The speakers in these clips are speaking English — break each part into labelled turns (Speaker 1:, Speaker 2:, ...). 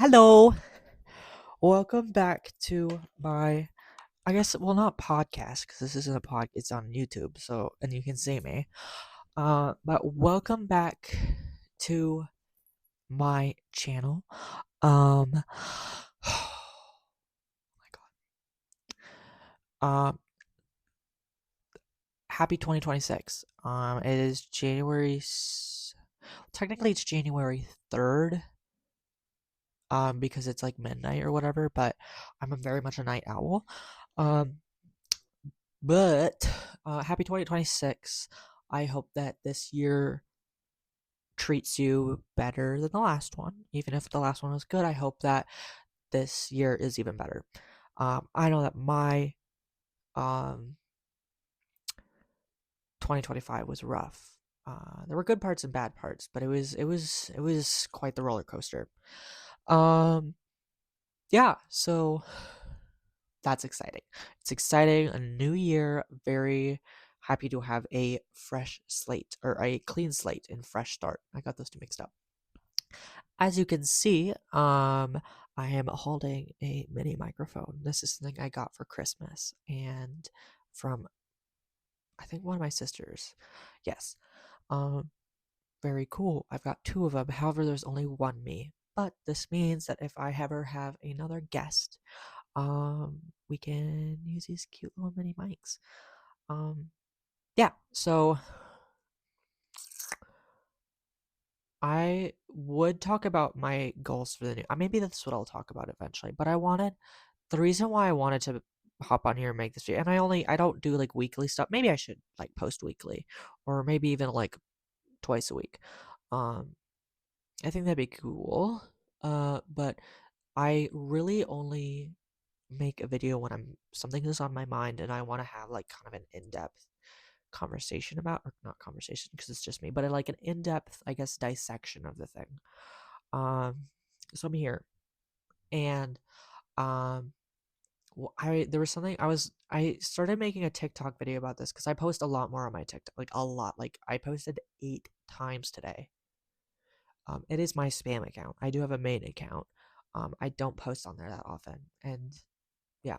Speaker 1: Hello. Welcome back to my, I guess, well, not podcast because this isn't a pod. It's on YouTube, so and you can see me. But welcome back to my channel. Oh my God. Happy 2026. It is technically it's January 3rd. Because it's like midnight or whatever. But I'm very much a night owl. Um, But happy 2026. I hope that this year treats you better than the last one. Even if the last one was good, I hope that this year is even better. I know that my um, 2025 was rough. There were good parts and bad parts, but it was quite the roller coaster. Um, yeah, so that's exciting. It's exciting. A new year. Very happy to have a fresh slate or a clean slate and fresh start. I got those two mixed up. As you can see, I am holding a mini microphone. This is something I got for Christmas and from I think one of my sisters. Yes. Um, very cool. I've got two of them. However, there's only one me. But this means that if I ever have another guest, we can use these cute little mini mics. Um, yeah, so I would talk about my goals for the new. Maybe that's what I'll talk about eventually. But the reason why I wanted to hop on here and make this video, and I don't do like weekly stuff. Maybe I should like post weekly, or maybe even like twice a week. Um, I think that'd be cool. But I really only make a video when something is on my mind and I want to have like kind of an in-depth conversation about, or not conversation because it's just me, but like an in-depth, I guess, dissection of the thing. Um, so I'm here, and um, there was something I started making a TikTok video about this because I post a lot more on my TikTok, like a lot. Like I posted 8 times today. It is my spam account. I do have a main account. I don't post on there that often, and yeah.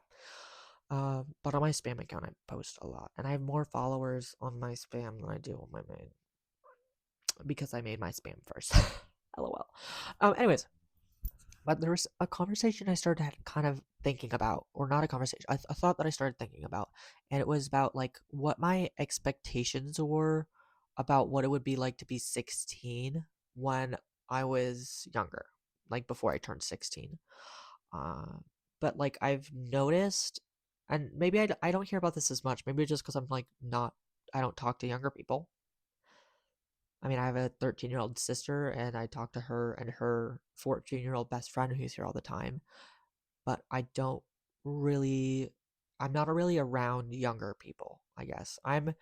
Speaker 1: But on my spam account, I post a lot, and I have more followers on my spam than I do on my main because I made my spam first. LOL. Anyways, but there was a conversation I started kind of thinking about, or not a conversation, a thought that I started thinking about, and it was about like what my expectations were about what it would be like to be 16 when I was younger, like before I turned 16. Uh, but like I've noticed, and maybe I don't hear about this as much. Maybe just because I'm like not, I don't talk to younger people. I mean, I have a 13-year-old sister, and I talk to her and her 14-year-old best friend who's here all the time. But I don't really, I'm not really around younger people, I guess. I'm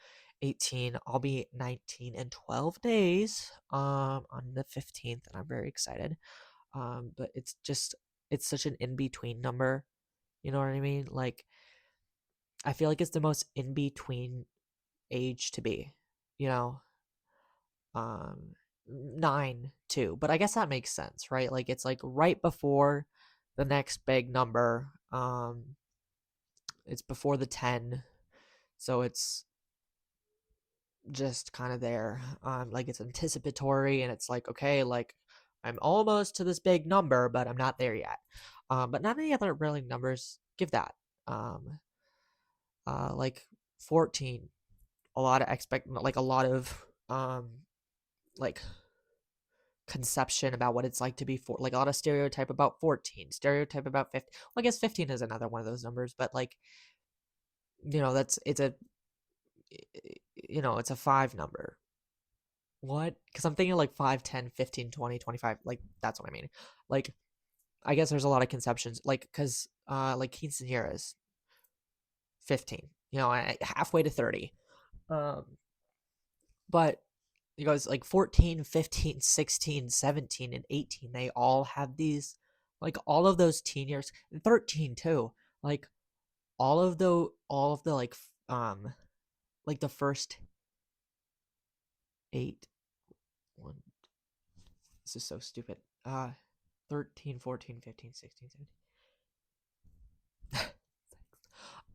Speaker 1: 18. I'll be 19 in 12 days, on the 15th, and I'm very excited. But it's such an in between number. You know what I mean? Like, I feel like it's the most in between age to be, you know? um 9 too, but I guess that makes sense, right? Like it's like right before the next big number. It's before the 10, so it's just kind of there. Like it's anticipatory, and it's like, okay, like I'm almost to this big number, but I'm not there yet. But not many other really numbers give that. um like 14, a lot of like a lot of like conception about what it's like to be like a lot of stereotype about 14, stereotype about 15. Well, I guess 15 is another one of those numbers, but like, that's it's a 5 number. What? Because I'm thinking like 5, 10, 15, 20, 25. Like that's what I mean. Like I guess there's a lot of conceptions, like because like quinceanera is 15, halfway to 30. um but it goes like 14, 15, 16, 17, and 18. They all have these, like all of those teen years, and 13 too. Like all of the like the first 8. One, this is so stupid. 13, 14, 15, 16,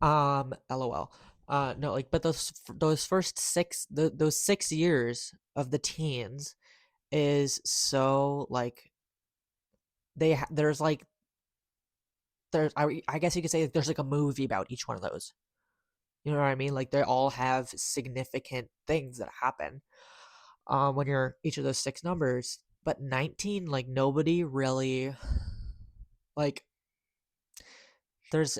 Speaker 1: 17. LOL. No, like, but those first those 6 years of the teens is so like there's like I guess you could say there's like a movie about each one of those. You know what I mean? Like they all have significant things that happen when you're each of those six numbers. But 19, like nobody really like there's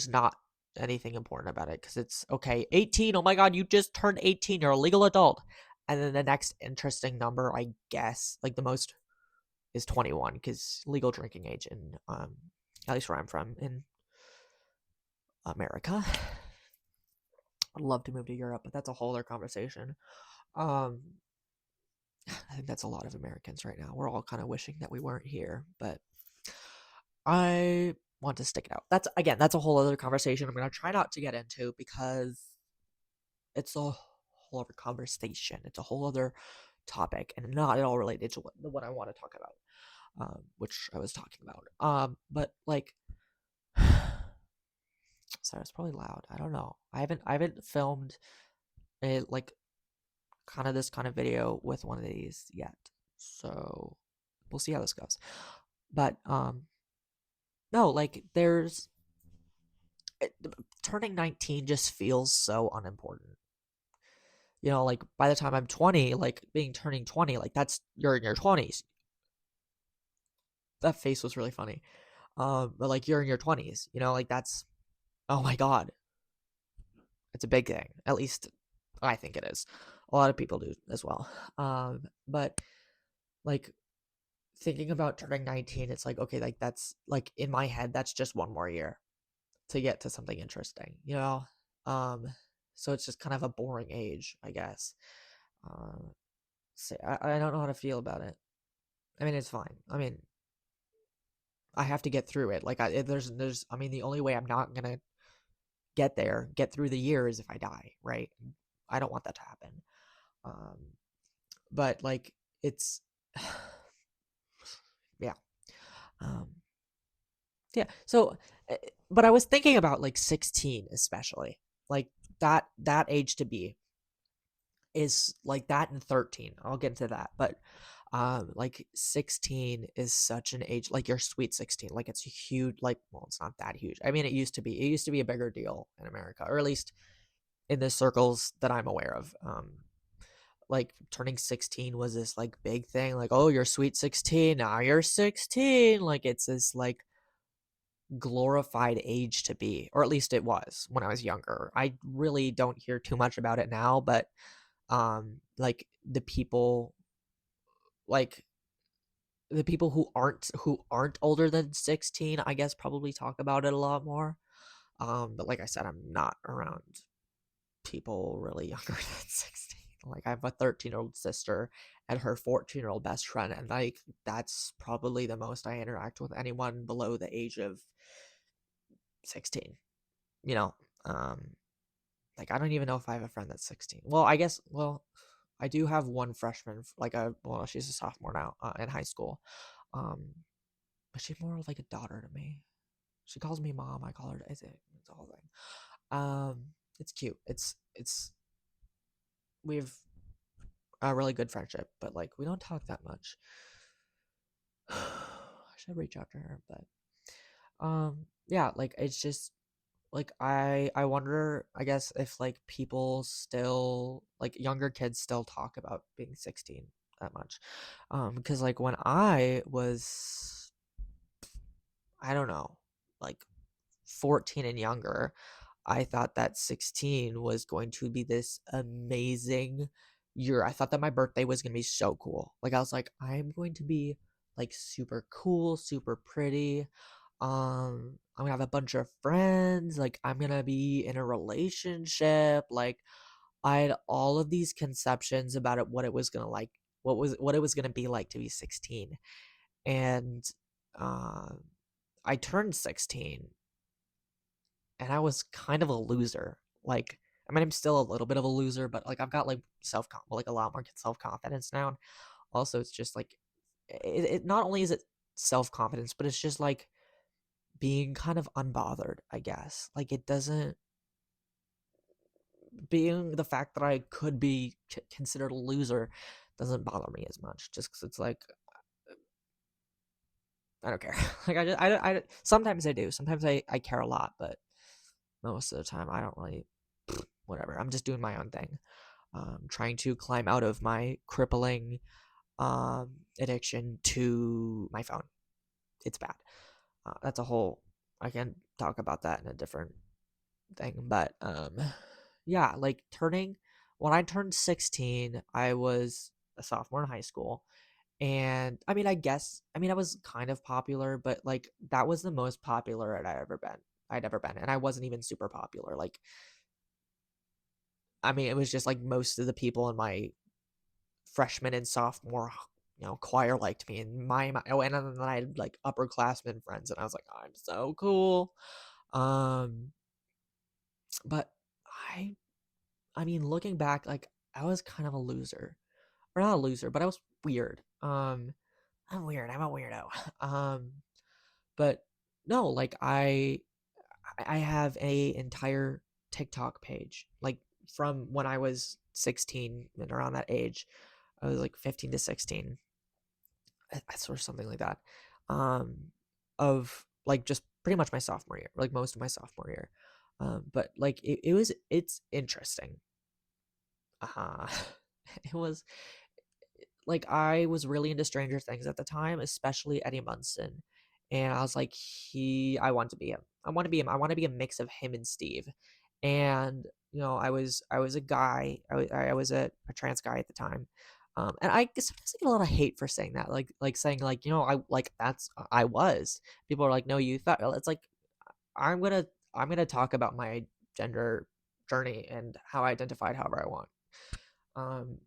Speaker 1: not anything important about it because it's okay. 18, oh my god, you just turned 18, you're a legal adult. And then the next interesting number, I guess, like the most is 21 because legal drinking age in at least where I'm from in America. I'd love to move to Europe, but that's a whole other conversation. Um, I think that's a lot of Americans right now. We're all kind of wishing that we weren't here, but I want to stick it out. That's a whole other conversation I'm going to try not to get into because it's a whole other conversation. It's a whole other topic and not at all related to what I want to talk about, which I was talking about. But like, sorry, it's probably loud. I don't know. I haven't filmed a like kind of this kind of video with one of these yet, so we'll see how this goes. But no, like turning 19 just feels so unimportant. Like by the time I'm 20, like turning 20, like that's you're in your 20s. That face was really funny. But like you're in your 20s, like that's oh my god, it's a big thing. At least I think it is. A lot of people do as well. But like thinking about turning 19, it's like okay, like that's like in my head, that's just one more year to get to something interesting. Um, so it's just kind of a boring age, I guess. So I don't know how to feel about it. I mean, it's fine. I mean, I have to get through it. Like, I mean, the only way I'm not gonna get through the year is if I die, right? I don't want that to happen. Um, but like, it's, yeah, um, yeah. So, but I was thinking about like 16, especially like that age to be is like that and 13. I'll get into that, but like 16 is such an age, like your sweet 16, like it's huge. Like, well, it's not that huge. I mean, it used to be a bigger deal in America, or at least in the circles that I'm aware of. Like turning 16 was this like big thing, like, oh, you're sweet 16, now you're 16, like it's this like glorified age to be, or at least it was when I was younger. I really don't hear too much about it now, but like like the people who aren't older than 16, I guess, probably talk about it a lot more. But like I said, I'm not around people really younger than 16. Like I have a 13-year-old sister and her 14-year-old best friend, and like that's probably the most I interact with anyone below the age of 16. You know, um, like I don't even know if I have a friend that's 16. Well, I guess, I do have one freshman, well, she's a sophomore now in high school. Um, but she's more like a daughter to me. She calls me mom. I call her Isaac. It's a whole thing. It's cute. It's we have a really good friendship, but like we don't talk that much. I should reach out to her, but yeah, like it's just like I wonder, I guess, if like people still, like younger kids still talk about being 16 that much. Because like when I was, I don't know, like 14 and younger, I thought that 16 was going to be this amazing year. I thought that my birthday was going to be so cool. Like I was like, I'm going to be like super cool, super pretty. I'm gonna have a bunch of friends. Like I'm gonna be in a relationship. Like I had all of these conceptions about what it was gonna like, what it was gonna be like to be 16. And uh, I turned 16 and I was kind of a loser. Like, I mean, I'm still a little bit of a loser, but like I've got like like a lot more self confidence now. And also, it's just like it. Not only is it self-confidence, but it's just like being kind of unbothered, I guess. Like it doesn't being the fact that I could be considered a loser doesn't bother me as much just because it's like I don't care. Like sometimes I do. Sometimes I care a lot, but most of the time I don't really whatever. I'm just doing my own thing. Trying to climb out of my crippling addiction to my phone. It's bad. That's a whole I can talk about that in a different thing, but yeah, like turning when I turned 16, I was a sophomore in high school. And I mean, I was kind of popular, but like that was the most popular I'd ever been. And I wasn't even super popular. Like, I mean, it was just like most of the people in my freshman and sophomore, choir liked me. And oh, and then I had like upperclassmen friends, and I was like, I'm so cool. Um, but I, I mean, looking back, like I was kind of a loser, or not a loser, but I was weird. I'm weird. I'm a weirdo. Um, but no, like I have a entire TikTok page, like from when I was 16 and around that age. I was like 15 to 16, or something like that. Um, of like just pretty much my sophomore year, like most of my sophomore year. But like it's interesting. Uh, it was like I was really into Stranger Things at the time, especially Eddie Munson. And I was like, I want to be him. I want to be him. I want to be a mix of him and Steve. And I was a guy. I was a trans guy at the time. And I guess sometimes I get a lot of hate for saying that, like saying like I like that's I was. People are like, no, you thought. It's like I'm gonna I'm gonna talk about my gender journey and how I identified however I want. Um,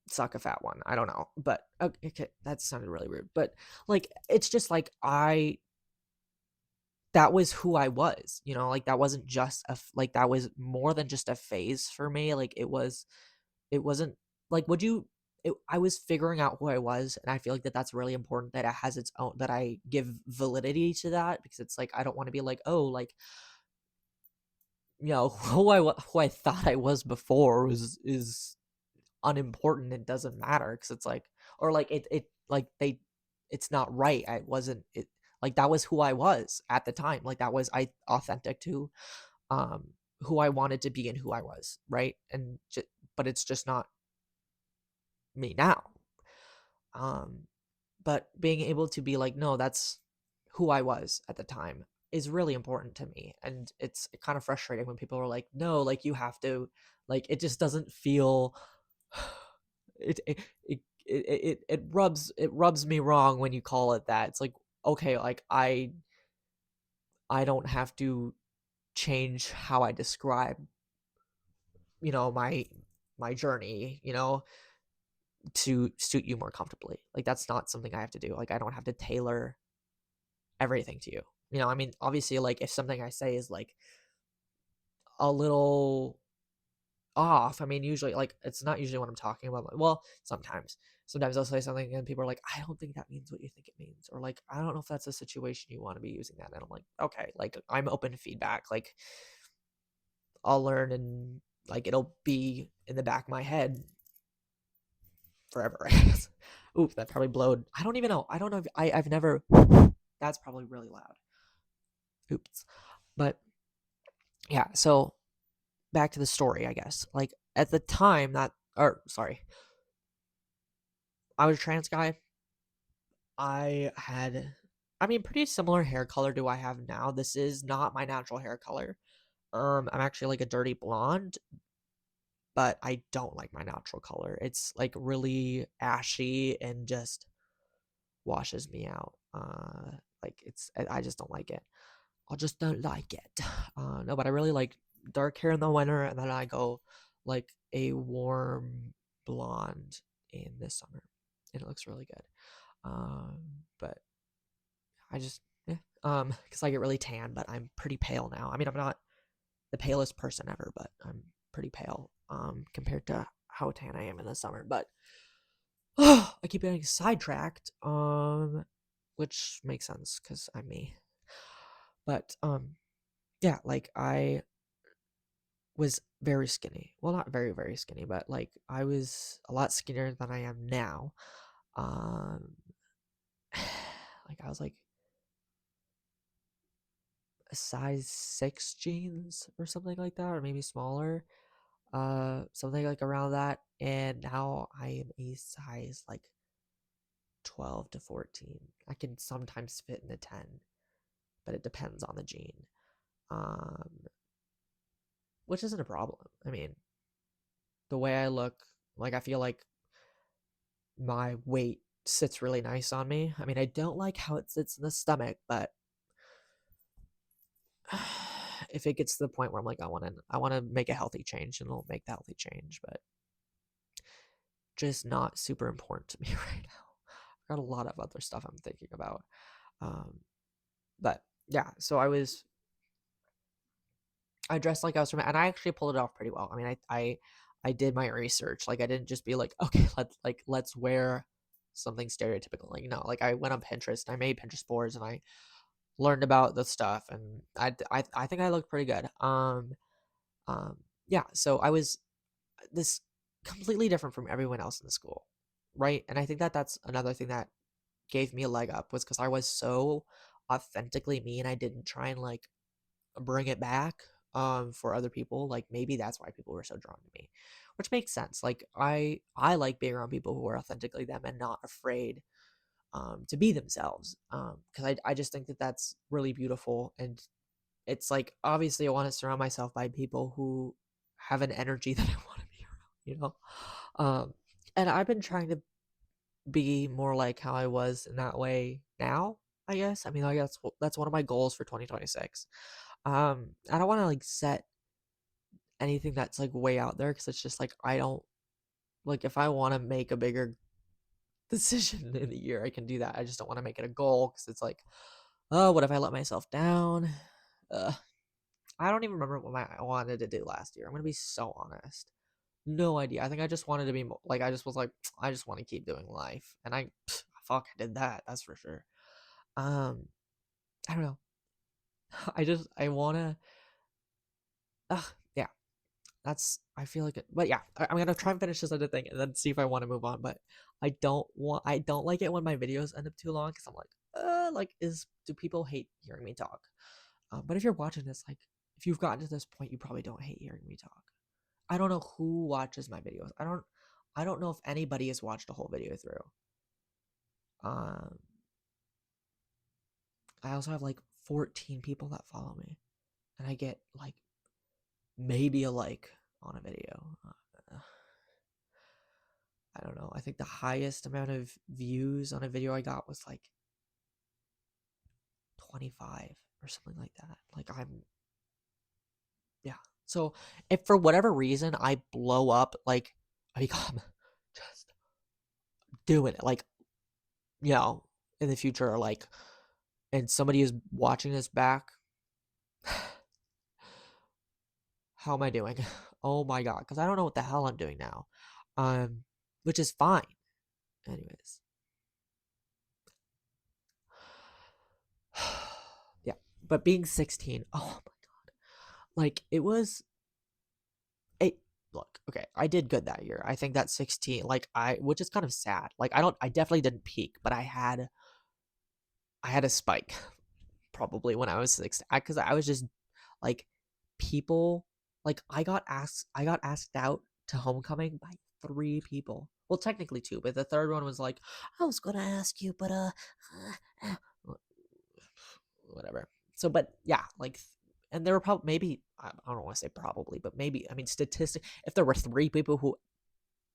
Speaker 1: Suck a fat one. I don't know, but okay, that sounded really rude. But like, it's just like that was who I was. Like that wasn't just like that was more than just a phase for me. Like it wasn't like I was figuring out who I was, and I feel like that's really important that it has its own that I give validity to that because it's like I don't want to be like oh like who I thought I was before was is unimportant. It doesn't matter because it's like or like it like they it's not right. I wasn't it like that was who I was at the time. Like that was I authentic to um who I wanted to be and who I was, right? But it's just not me now. Um but being able to be like no, that's who I was at the time is really important to me. And it's kind of frustrating when people are like no, like you have to like it just doesn't feel it rubs me wrong when you call it that. It's like okay, like I don't have to change how I describe, my journey, to suit you more comfortably. Like that's not something I have to do. Like I don't have to tailor everything to you. I mean, obviously like if something I say is like a little off. I mean, usually, like, it's not usually what I'm talking about. Like, well, sometimes. Sometimes I'll say something and people are like, I don't think that means what you think it means. Or like, I don't know if that's a situation you want to be using that. And I'm like, okay, like, I'm open to feedback. Like, I'll learn and like, it'll be in the back of my head forever. Ooh, that probably blowed. I don't even know. I don't know if I've never. That's probably really loud. Oops. But yeah, so back to the story, I guess. Like, at the time that, or sorry, I was a trans guy. I had, I mean, pretty similar hair color to I have now. This is not my natural hair color. I'm actually like a dirty blonde, but I don't like my natural color. It's like really ashy and just washes me out. Like I just don't like it. I just don't like it. No, but I really like dark hair in the winter, and then I go like a warm blonde in the summer, and it looks really good. But I just yeah. Because I get really tan, but I'm pretty pale now. I mean, I'm not the palest person ever, but I'm pretty pale compared to how tan I am in the summer. But I keep getting sidetracked, which makes sense because I'm me. But yeah, like I was very skinny. Well, not very, very skinny, but like I was a lot skinnier than I am now. Um, like I was like a size 6 jeans or something like that, or maybe smaller. Something like around that. And now I am a size like 12 to 14. I can sometimes fit in a 10, but it depends on the jean. Um, which isn't a problem. I mean, the way I look, like I feel like my weight sits really nice on me. I mean, I don't like how it sits in the stomach, but if it gets to the point where I'm like, I want to make a healthy change, and I'll make the healthy change, but just not super important to me right now. I've got a lot of other stuff I'm thinking about. Um, but yeah, so I dressed like I was from, and I actually pulled it off pretty well. I mean, I did my research. Like, I didn't just be like, okay, let's wear something stereotypical. Like, no, like I went on Pinterest, and I made Pinterest boards, and I learned about the stuff, and I think I looked pretty good. Um, yeah. So I was this completely different from everyone else in the school, right? And I think that that's another thing that gave me a leg up, was because I was so authentically me, and I didn't try and like bring it back for other people. Like maybe that's why people were so drawn to me, which makes sense. Like I like being around people who are authentically them and not afraid to be themselves, because I just think that that's really beautiful. And it's like, obviously I want to surround myself by people who have an energy that I want to be around, um and I've been trying to be more like how I was in that way now, I guess. I mean, I guess that's one of my goals for 2026. I don't want to like set anything that's like way out there, because it's just like, I don't like, if I want to make a bigger decision in the year, I can do that. I just don't want to make it a goal, because it's like, oh, what if I let myself down? uh I don't even remember what I wanted to do last year. I'm gonna be so honest. No idea. I think I just wanted to be like, I just was like, I just want to keep doing life, and fuck, I did that. That's for sure. Um, I don't know. I wanna. Yeah. I feel like it, but yeah, I'm gonna try and finish this other thing and then see if I want to move on. But I don't like it when my videos end up too long, because I'm like, do people hate hearing me talk? But if you're watching this, like, if you've gotten to this point, you probably don't hate hearing me talk. I don't know who watches my videos. I don't know if anybody has watched a whole video through. Um, I also have like 14 people that follow me, and I get like maybe a like on a video. I don't know. I think the highest amount of views on a video I got was like 25 or something like that. Like, yeah. So if for whatever reason I blow up, like I become just doing it, like, in the future, like, and somebody is watching this back, how am I doing? Oh my God. Because I don't know what the hell I'm doing now. Um, which is fine. Anyways. Yeah. But being 16, oh my God. Like, it look, okay, I did good that year. I think that 16, like, which is kind of sad. Like, I definitely didn't peak, but I had a spike probably when I was 16, because I was just like, people, like, I got asked out to homecoming by 3 people. Well, technically 2, but the third one was like, I was gonna ask you, but uh, whatever. So, but yeah, like, and there were probably, maybe, I don't want to say probably, but maybe, I mean, statistic, if there were 3 people who,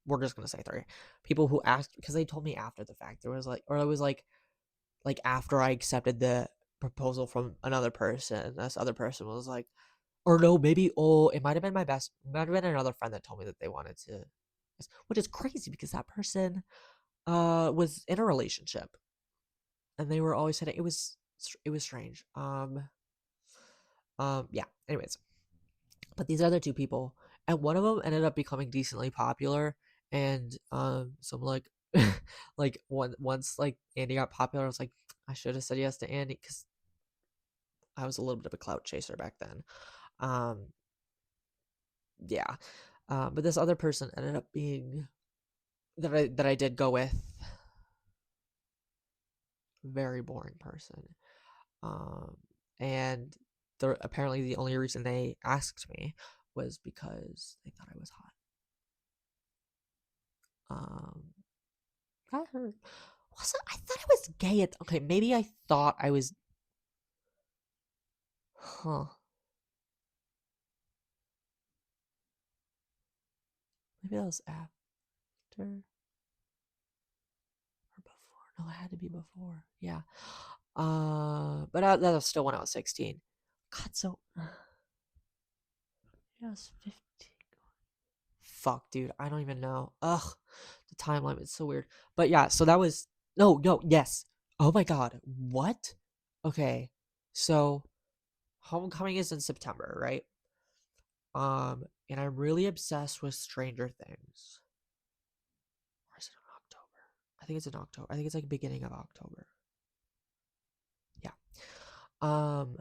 Speaker 1: we're just gonna say 3 people who asked, because they told me after the fact, there was like, or it was like after I accepted the proposal from another person, this other person was like, or no, maybe, oh, it might have been might have been another friend that told me that they wanted to, which is crazy because that person was in a relationship, and they were always saying it was strange. Yeah. Anyways, but these other 2 people, and one of them ended up becoming decently popular, and so I'm like, Like once like Andy got popular, I was like, I should have said yes to Andy because I was a little bit of a clout chaser back then. Um, yeah. But this other person ended up being that I did go with, very boring person. Um, and apparently the only reason they asked me was because they thought I was hot. I heard, I thought I was gay at, okay, maybe I thought I was, huh? Maybe that was after or before. No, it had to be before. Yeah. But that was still when I was 16. God, so yeah, I was 15. Fuck, dude, I don't even know. Ugh, the timeline is so weird. But yeah, so that was no, yes. Oh my god, what? Okay, so Homecoming is in September, right? And I'm really obsessed with Stranger Things. Or is it in October? I think it's in October. I think it's like beginning of October. Yeah. Um,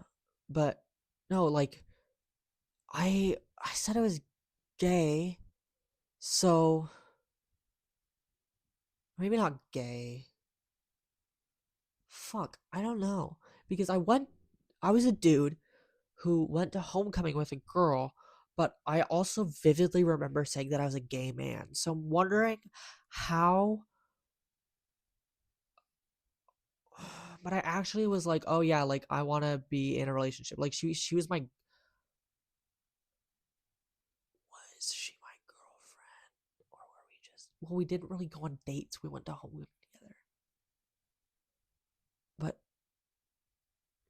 Speaker 1: but no, like I said I was gay, so maybe not gay. Fuck, I don't know. Because I was a dude who went to homecoming with a girl, but I also vividly remember saying that I was a gay man. So I'm wondering how, but I actually was like, oh yeah, like I want to be in a relationship. Like she was was she my girlfriend? Or were we just, well, we didn't really go on dates. We went to homecoming together. But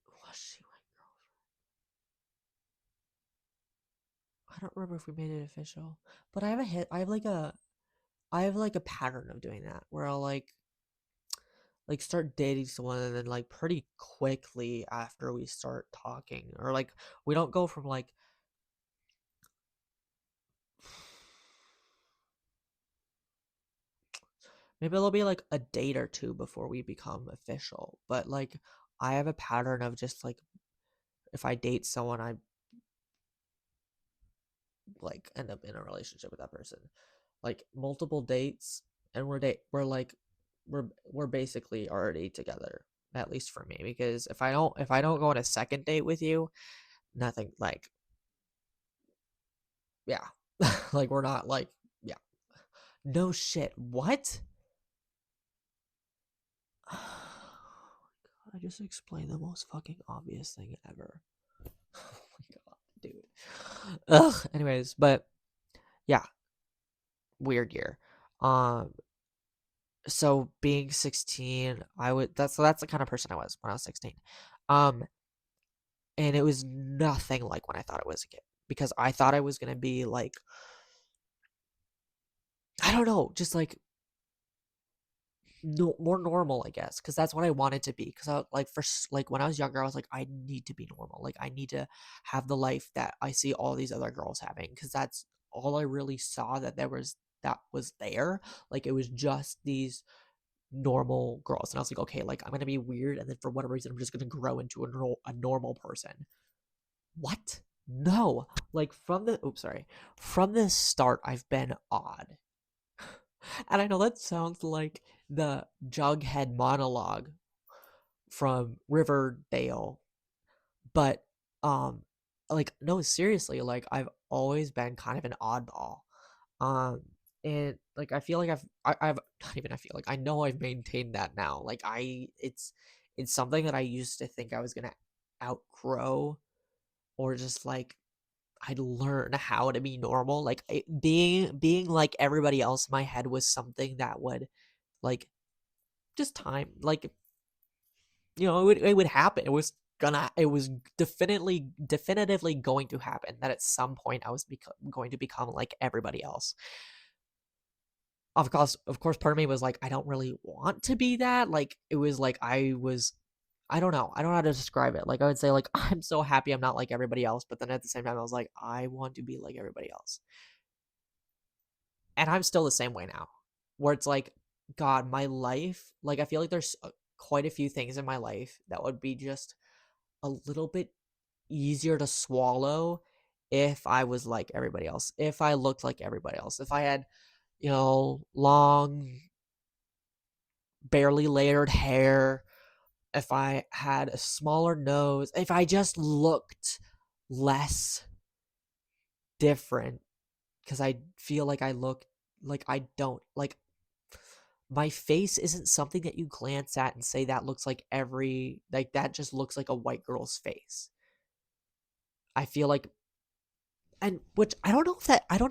Speaker 1: was she my girlfriend? I don't remember if we made it official. But I have a hit. I have like a pattern of doing that where I'll like start dating someone and then like pretty quickly after we start talking, or like we don't go from like maybe it'll be like a date or two before we become official, but like I have a pattern of just like if I date someone, I like end up in a relationship with that person, like multiple dates, and we're basically already together, at least for me, because if I don't go on a second date with you, nothing, like, yeah. Like we're not like, yeah, no shit, what? I just explained the most fucking obvious thing ever. Oh my god, dude. Ugh. Anyways, but yeah, weird year. Um, so being 16, that's the kind of person I was when I was 16. Um, and it was nothing like when I thought it was a kid, because I thought I was gonna be like, I don't know, just like no, more normal, I guess, because that's what I wanted to be. Because I like like when I was younger, I was like, I need to be normal. Like I need to have the life that I see all these other girls having, because that's all I really saw that was there. Like it was just these normal girls, and I was like, okay, like I'm gonna be weird, and then for whatever reason, I'm just gonna grow into a normal person. What? No, like from the start, I've been odd. And I know that sounds like the Jughead monologue from Riverdale, but um like no, seriously, like I've always been kind of an oddball. Um and like I feel like I've not even I feel like I know I've maintained that now. Like it's something that I used to think I was going to outgrow, or just like I'd learn how to be normal. Like being like everybody else in my head was something that would like just time, like, it would happen. It was definitively going to happen, that at some point I was going to become like everybody else. Of course part of me was like, I don't really want to be that. Like it was like I don't know, I don't know how to describe it. Like I would say like I'm so happy I'm not like everybody else, but then at the same time I was like I want to be like everybody else. And I'm still the same way now, where it's like God, my life, like, I feel like there's quite a few things in my life that would be just a little bit easier to swallow if I was like everybody else, if I looked like everybody else, if I had, long, barely layered hair, if I had a smaller nose, if I just looked less different, because I feel like I look like I don't like my face isn't something that you glance at and say that looks like that just looks like a white girl's face. I feel like, and which I don't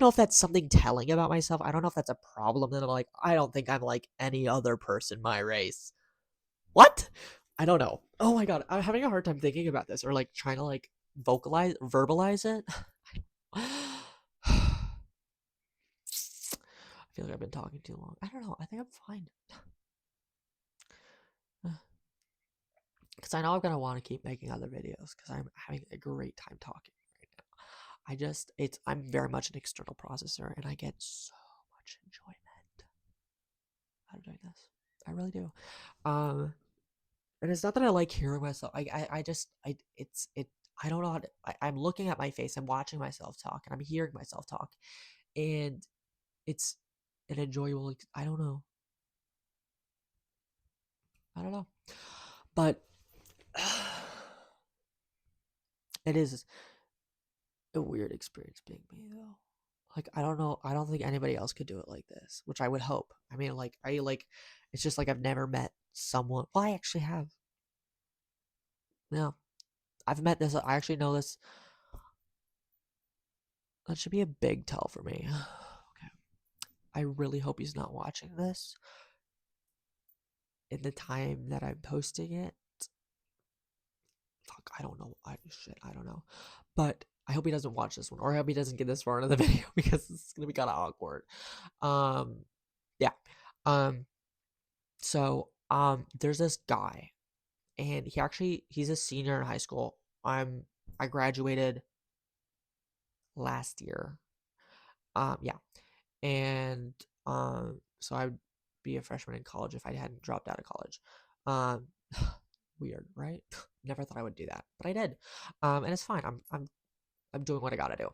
Speaker 1: know if that's something telling about myself. I don't know if that's a problem that I'm like, I don't think I'm like any other person my race. What? I don't know. Oh my god, I'm having a hard time thinking about this or like trying to like verbalize it. I feel like I've been talking too long. I don't know. I think I'm fine. Because I know I'm gonna want to keep making other videos because I'm having a great time talking right now. I'm very much an external processor and I get so much enjoyment out of doing this. I really do. Um, and it's not that I like hearing myself. I just, I, it's, it, I don't know how to, I'm looking at my face, I'm watching myself talk, and I'm hearing myself talk, and it's an enjoyable, I don't know. I don't know. But it is a weird experience being me though. Like I don't know, I don't think anybody else could do it like this, which I would hope. I mean, like I like it's just like I've never met someone. Well, I actually have. No, I've met this. I actually know this. That should be a big tell for me. Okay. I really hope he's not watching this in the time that I'm posting it. Fuck, I don't know. I don't know. But I hope he doesn't watch this one, or I hope he doesn't get this far into the video because it's gonna be kind of awkward. Um, yeah. Um, there's this guy, and he's a senior in high school. I graduated last year. Yeah, and so I'd be a freshman in college if I hadn't dropped out of college. Um, weird, right? Never thought I would do that, but I did. And it's fine. I'm doing what I gotta do.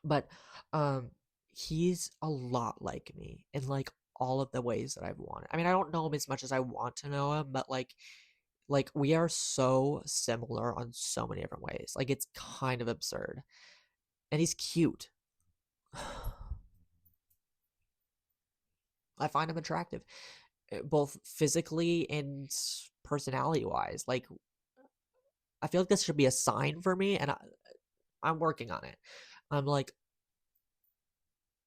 Speaker 1: But um, he's a lot like me in like all of the ways that I've wanted. I mean, I don't know him as much as I want to know him, but like we are so similar on so many different ways. Like it's kind of absurd. And he's cute. I find him attractive, both physically and personality wise. Like I feel like this should be a sign for me, and I'm working on it. I'm like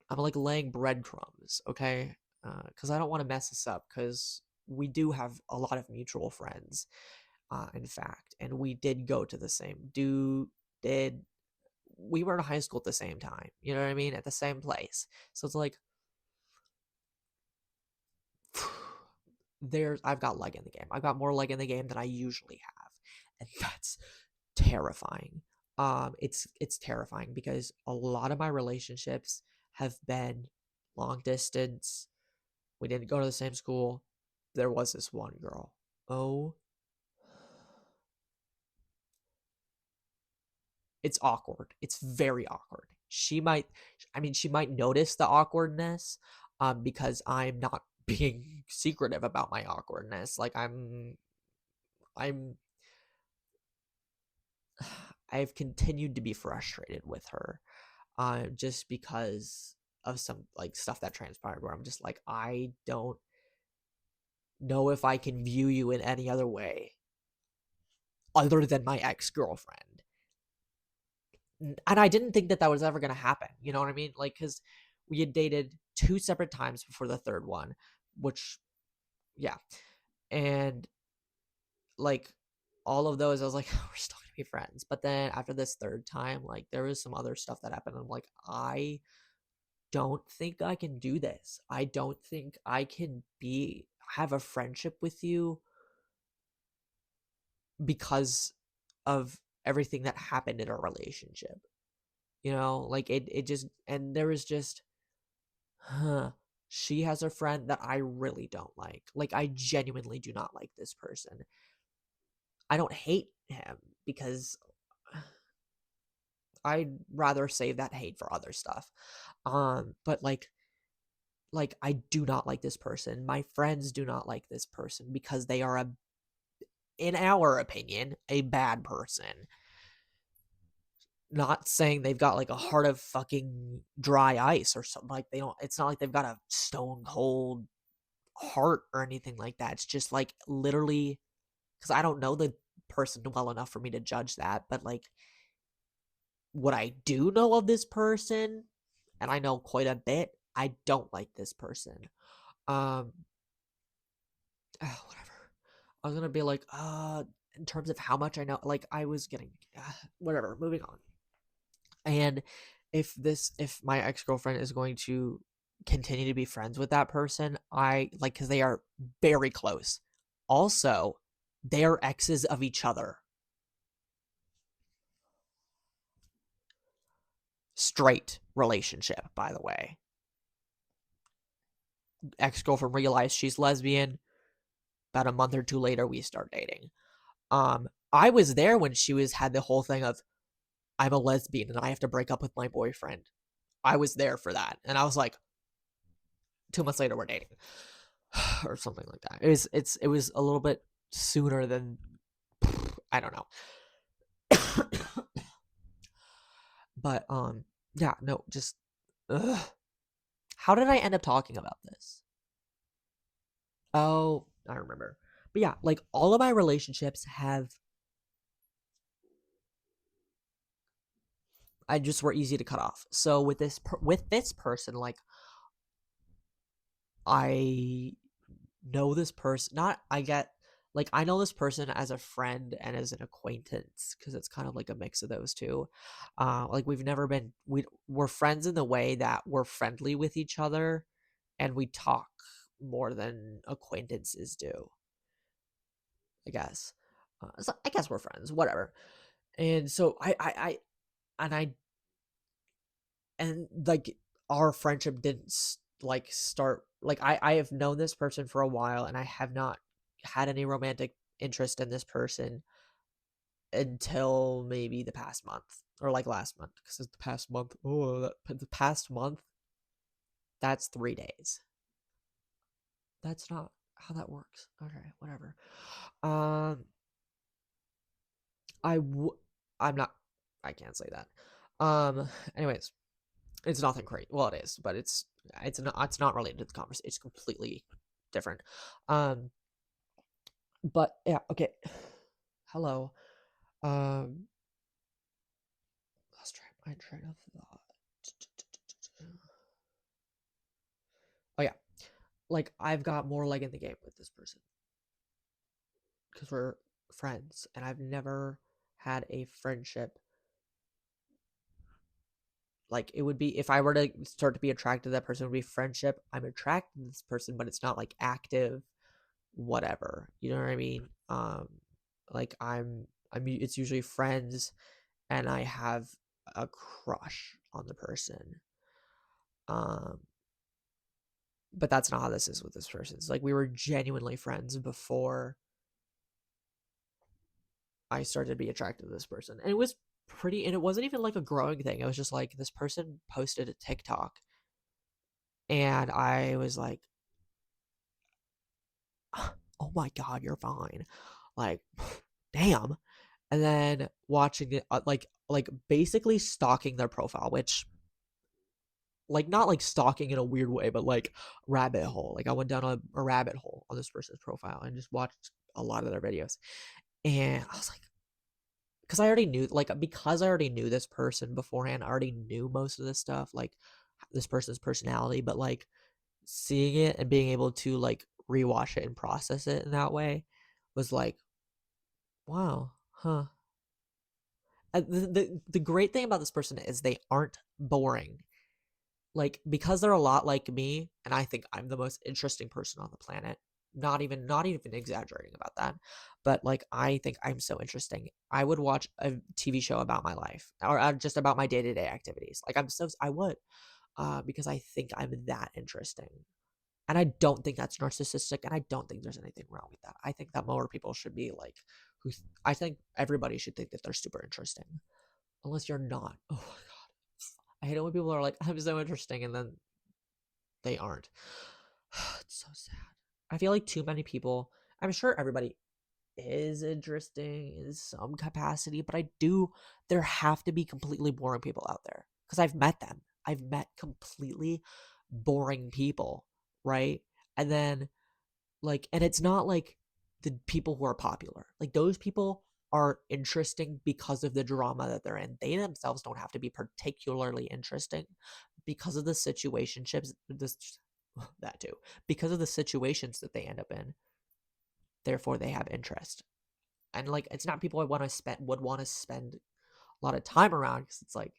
Speaker 1: I'm like laying breadcrumbs, okay? Because I don't want to mess this up. Because we do have a lot of mutual friends, in fact, and we did go to the same. Did we were in high school at the same time? You know what I mean? At the same place. So it's like I've got leg in the game. I've got more leg in the game than I usually have, and that's terrifying. It's terrifying because a lot of my relationships have been long distance. We didn't go to the same school. There was this one girl. Oh, it's awkward. It's very awkward. She might notice the awkwardness, because I'm not being secretive about my awkwardness. Like I'm I've continued to be frustrated with her, just because of some like stuff that transpired where I'm just like, I don't know if I can view you in any other way other than my ex-girlfriend. And I didn't think that was ever going to happen. You know what I mean? Like, because we had dated two separate times before the third one, which, yeah. And like, all of those, I was like, we're still going to be friends. But then after this third time, like, there was some other stuff that happened. I'm like, I don't think I can do this. I don't think I can have a friendship with you because of everything that happened in our relationship. Like it just, and there was just, huh. She has a friend that I really don't like. Like, I genuinely do not like this person. I don't hate him because I'd rather save that hate for other stuff. But like I do not like this person. My friends do not like this person because they are in our opinion, a bad person. Not saying they've got like a heart of fucking dry ice or something. Like they don't. It's not like they've got a stone cold heart or anything like that. It's just like literally because I don't know the person well enough for me to judge that. But like what I do know of this person, and I know quite a bit, I don't like this person. Um, whatever. I was gonna be like, in terms of how much I know, like I was getting, whatever. Moving on. And if my ex girlfriend is going to continue to be friends with that person, I like because they are very close. Also, they are exes of each other. Straight relationship, by the way. Ex girlfriend realized she's lesbian. About a month or two later, we start dating. I was there when she was had the whole thing of I'm a lesbian and I have to break up with my boyfriend. I was there for that, and I was like, 2 months later, we're dating, or something like that. It was a little bit sooner than I don't know, but yeah, no, just ugh. How did I end up talking about this? Oh, I remember. But yeah, like all of my relationships have I just were easy to cut off. So with this person, like I know this person. Not I get like I know this person as a friend and as an acquaintance because it's kind of like a mix of those two. Like we've never been we're friends in the way that we're friendly with each other, and we talk more than acquaintances do. I guess. So I guess we're friends. Whatever. And so I and I and like our friendship didn't like start like I have known this person for a while and I have not had any romantic interest in this person until maybe the past month or like last month because it's the past month. Oh, the past month, that's 3 days. That's not how that works. Okay, whatever. um I I'm not, I can't say that. Anyways, it's nothing crazy. Well, it is, but it's not related to the conversation. It's completely different. Um, but yeah, okay. Hello. Um, let's try my train of thought. Oh yeah, like I've got more leg in the game with this person because we're friends, and I've never had a friendship like it would be if I were to start to be attracted to that person. It would be friendship. I'm attracted to this person, but it's not like active whatever. You know what I mean? Like it's usually friends and I have a crush on the person. Um, but that's not how this is with this person. It's like we were genuinely friends before I started to be attracted to this person. And it was pretty and it wasn't even like a growing thing. It was just like this person posted a TikTok and I was like, "Oh my god, you're fine." Like, damn. And then watching it like basically stalking their profile, which like not like stalking in a weird way, but like rabbit hole. Like I went down a rabbit hole on this person's profile and just watched a lot of their videos. And I was like, because I already knew like because I already knew this person beforehand, I already knew most of this stuff, like this person's personality, but like seeing it and being able to like rewatch it and process it in that way was like, wow, huh. The great thing about this person is they aren't boring. Like because they're a lot like me, and I think I'm the most interesting person on the planet. Not even exaggerating about that, but like I think I'm so interesting. I would watch a TV show about my life or just about my day to day activities. Like I would, because I think I'm that interesting. And I don't think that's narcissistic, and I don't think there's anything wrong with that. I think that more people should be like, I think everybody should think that they're super interesting, unless you're not. Oh my god, I hate it when people are like, I'm so interesting, and then they aren't. It's so sad. I feel like too many people. I'm sure everybody is interesting in some capacity, but there have to be completely boring people out there because I've met them. I've met completely boring people, right? And then, like, and it's not like the people who are popular. Like, those people are interesting because of the drama that they're in. They themselves don't have to be particularly interesting because of the situationships, this, that too, because of the situations that they end up in. Therefore, they have interest. And like, it's not people I would want to spend a lot of time around because it's like,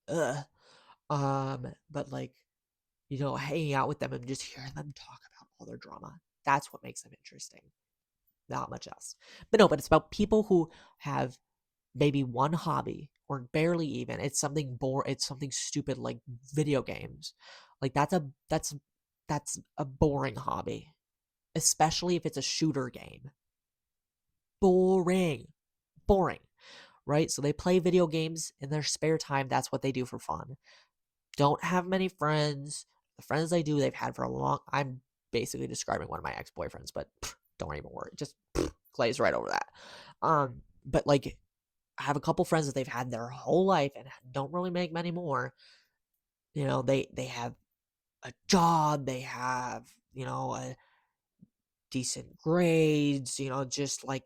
Speaker 1: ugh. But like, hanging out with them and just hearing them talk about all their drama. That's what makes them interesting. Not much else. But it's about people who have maybe one hobby or barely even. It's something stupid like video games. Like that's a boring hobby, especially if it's a shooter game. Boring. Boring. Right? So they play video games in their spare time. That's what they do for fun. Don't have many friends. The friends they do, they've had for a long. I'm basically describing one of my ex-boyfriends, but don't even worry. Just glaze right over that. But like, I have a couple friends that they've had their whole life and don't really make many more. They have a job. They have a decent grades. Just like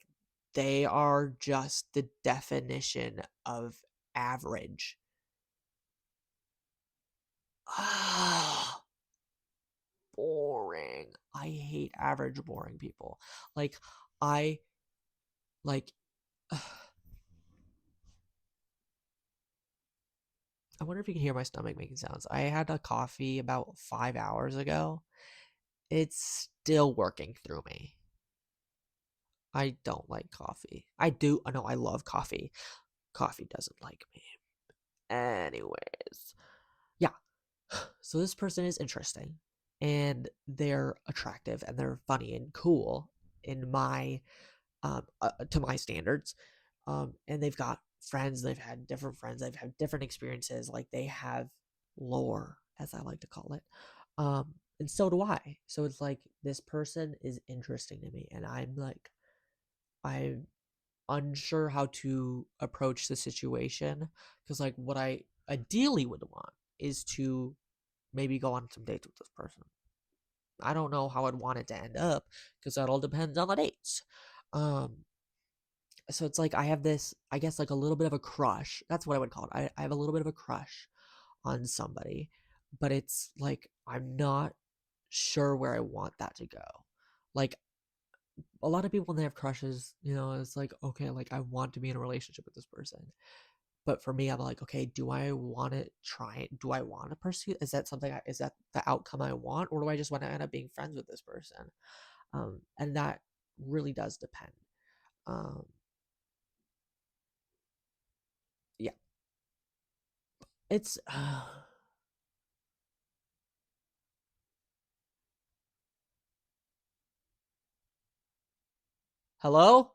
Speaker 1: they are just the definition of average. Ah, boring. I hate average boring people. Like I like I wonder if you can hear my stomach making sounds. I had a coffee about 5 hours ago. It's still working through me. I don't like coffee. I do. No, I love coffee. Coffee doesn't like me. Anyways, yeah. So this person is interesting and they're attractive and they're funny and cool in my to my standards. And they've got friends, they've had different friends, they've had different experiences, like they have lore, as I like to call it. And so do I. So it's like this person is interesting to me, and I'm unsure how to approach the situation because like what I ideally would want is to maybe go on some dates with this person. I don't know how I'd want it to end up because that all depends on the dates. Um, so it's like I have this, I guess, like a little bit of a crush. That's what I would call it. I have a little bit of a crush on somebody, but it's like I'm not sure where I want that to go. Like a lot of people when they have crushes, it's like, okay, like I want to be in a relationship with this person. But for me, I'm like, okay, do I want to try it? Do I want to pursue? Is that the outcome I want? Or do I just want to end up being friends with this person? And that really does depend. Um, yeah, it's, hello?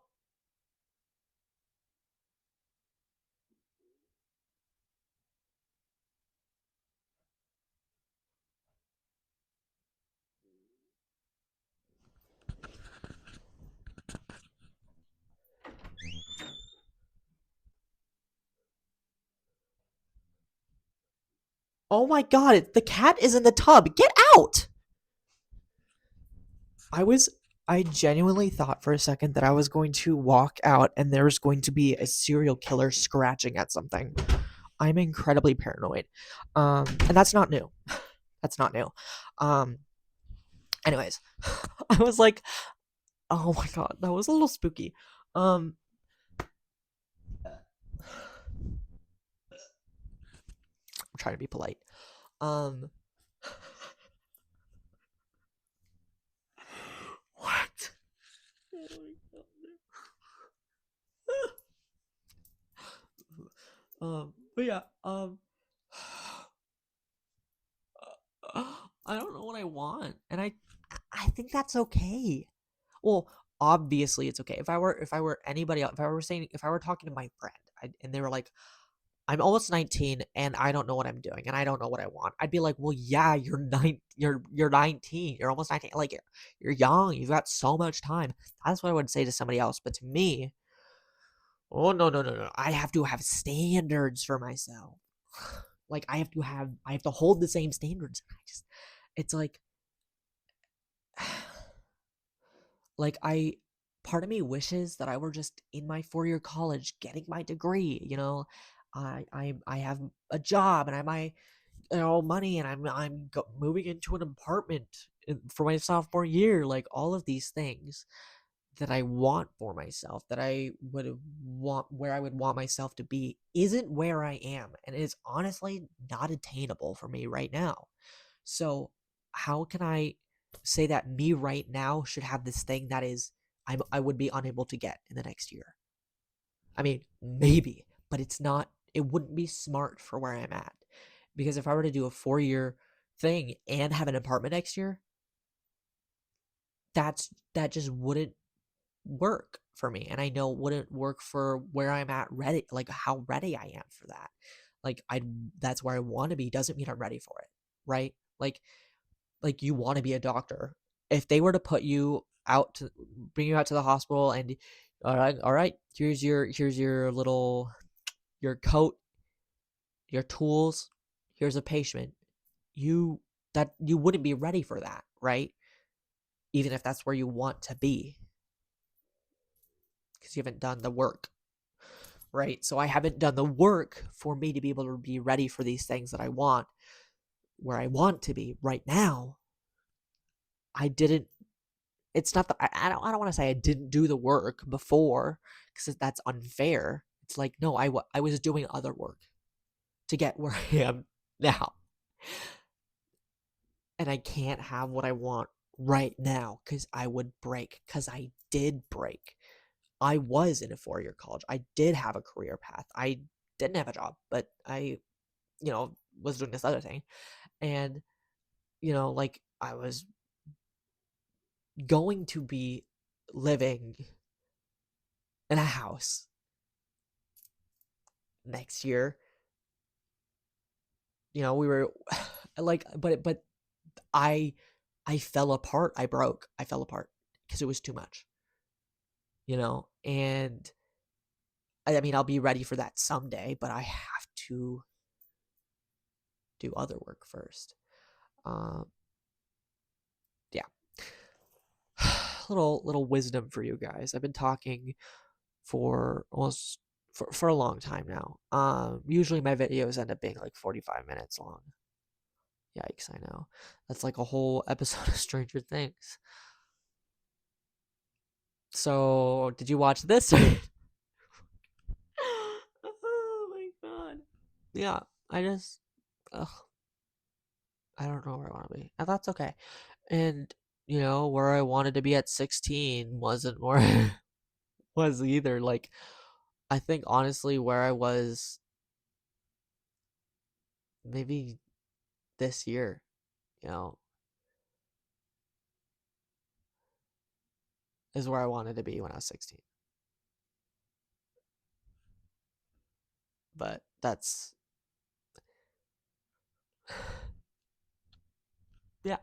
Speaker 1: Oh my god, the cat is in the tub. Get out! I was I genuinely thought for a second that I was going to walk out and there was going to be a serial killer scratching at something. I'm incredibly paranoid. And that's not new. That's not new. Um anyways, I was like, oh my god, that was a little spooky. Um I'm trying to be polite. Um what? Oh my but yeah, I don't know what I want, and I think that's okay. Well, obviously it's okay. If I were anybody else, if I were talking to my friend, and they were like, I'm almost 19 and I don't know what I'm doing and I don't know what I want. I'd be like, well, yeah, you're 19. You're almost 19. Like you're young. You've got so much time. That's what I would say to somebody else. But to me, oh no, no, no, no. I have to have standards for myself. Like I have to hold the same standards. It's like part of me wishes that I were just in my 4-year college getting my degree, you know. I have a job and I might money and moving into an apartment for my sophomore year, like all of these things that I want for myself, that I would want, where I would want myself to be, isn't where I am, and it is honestly not attainable for me right now. So how can I say that me right now should have this thing that I would be unable to get in the next year? I mean, maybe, but it wouldn't be smart for where I'm at. Because if I were to do a 4-year thing and have an apartment next year, that just wouldn't work for me. And I know wouldn't work for where I'm at ready, like how ready I am for that. Like that's where I want to be doesn't mean I'm ready for it, right? Like you want to be a doctor. If they were to bring you out to the hospital and all right, here's your little your coat, your tools, here's a patient. You you wouldn't be ready for that, right? Even if that's where you want to be because you haven't done the work, right? So I haven't done the work for me to be able to be ready for these things that I want where I want to be right now. I didn't It's not that I don't want to say I didn't do the work before because that's unfair. It's like no, I was doing other work to get where I am now. And I can't have what I want right now because I would break, because I did break. I was in a 4-year college. I did have a career path. I didn't have a job, but I, was doing this other thing. And, like I was going to be living in a house next year. We were like, but I, I fell apart. I broke. I fell apart because it was too much, and I mean, I'll be ready for that someday, but I have to do other work first. Um, yeah. Little wisdom for you guys. I've been talking for almost for a long time now. Usually my videos end up being like 45 minutes long. Yikes, I know. That's like a whole episode of Stranger Things. So, did you watch this? Oh my god. Yeah, I just ugh, I don't know where I want to be. And that's okay. And where I wanted to be at 16 wasn't where was either. Like I think honestly where I was maybe this year, you know, is where I wanted to be when I was 16. But that's yeah.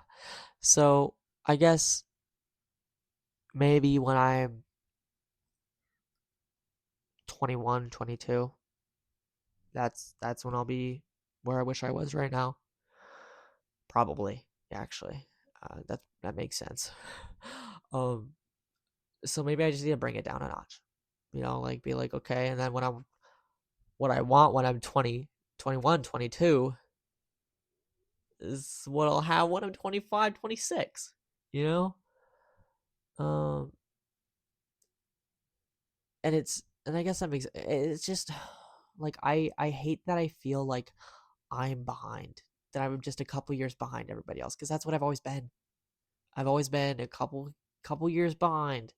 Speaker 1: So, I guess maybe when I'm 21, 22, that's when I'll be where I wish I was right now. Probably, actually. That makes sense. um so maybe I just need to bring it down a notch. Like be like, okay, and then what I want when I'm 20, 21, 22 is what I'll have when I'm 25, 26. You know? Um and I guess that makes it's just like I hate that I feel like I'm behind. That I'm just a couple years behind everybody else because that's what I've always been. I've always been a couple years behind,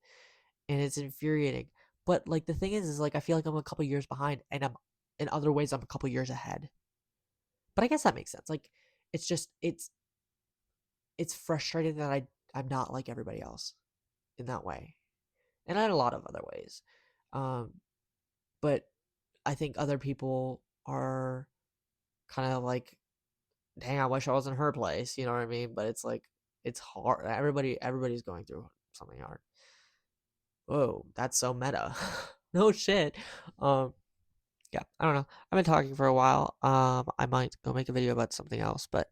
Speaker 1: and it's infuriating. But like the thing is like I feel like I'm a couple years behind, and I'm in other ways I'm a couple years ahead. But I guess that makes sense. Like it's just it's frustrating that I'm not like everybody else in that way, and in a lot of other ways. Um, but I think other people are kind of like, dang, I wish I was in her place. You know what I mean? But it's like it's hard. Everybody's going through something hard. Whoa, that's so meta. No shit. Um, yeah, I don't know. I've been talking for a while. I might go make a video about something else, but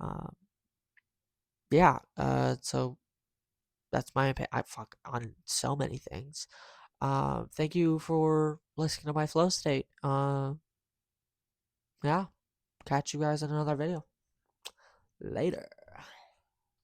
Speaker 1: um, yeah. So that's my opinion. I fuck on so many things. Thank you for listening to my flow state. Yeah, catch you guys in another video later.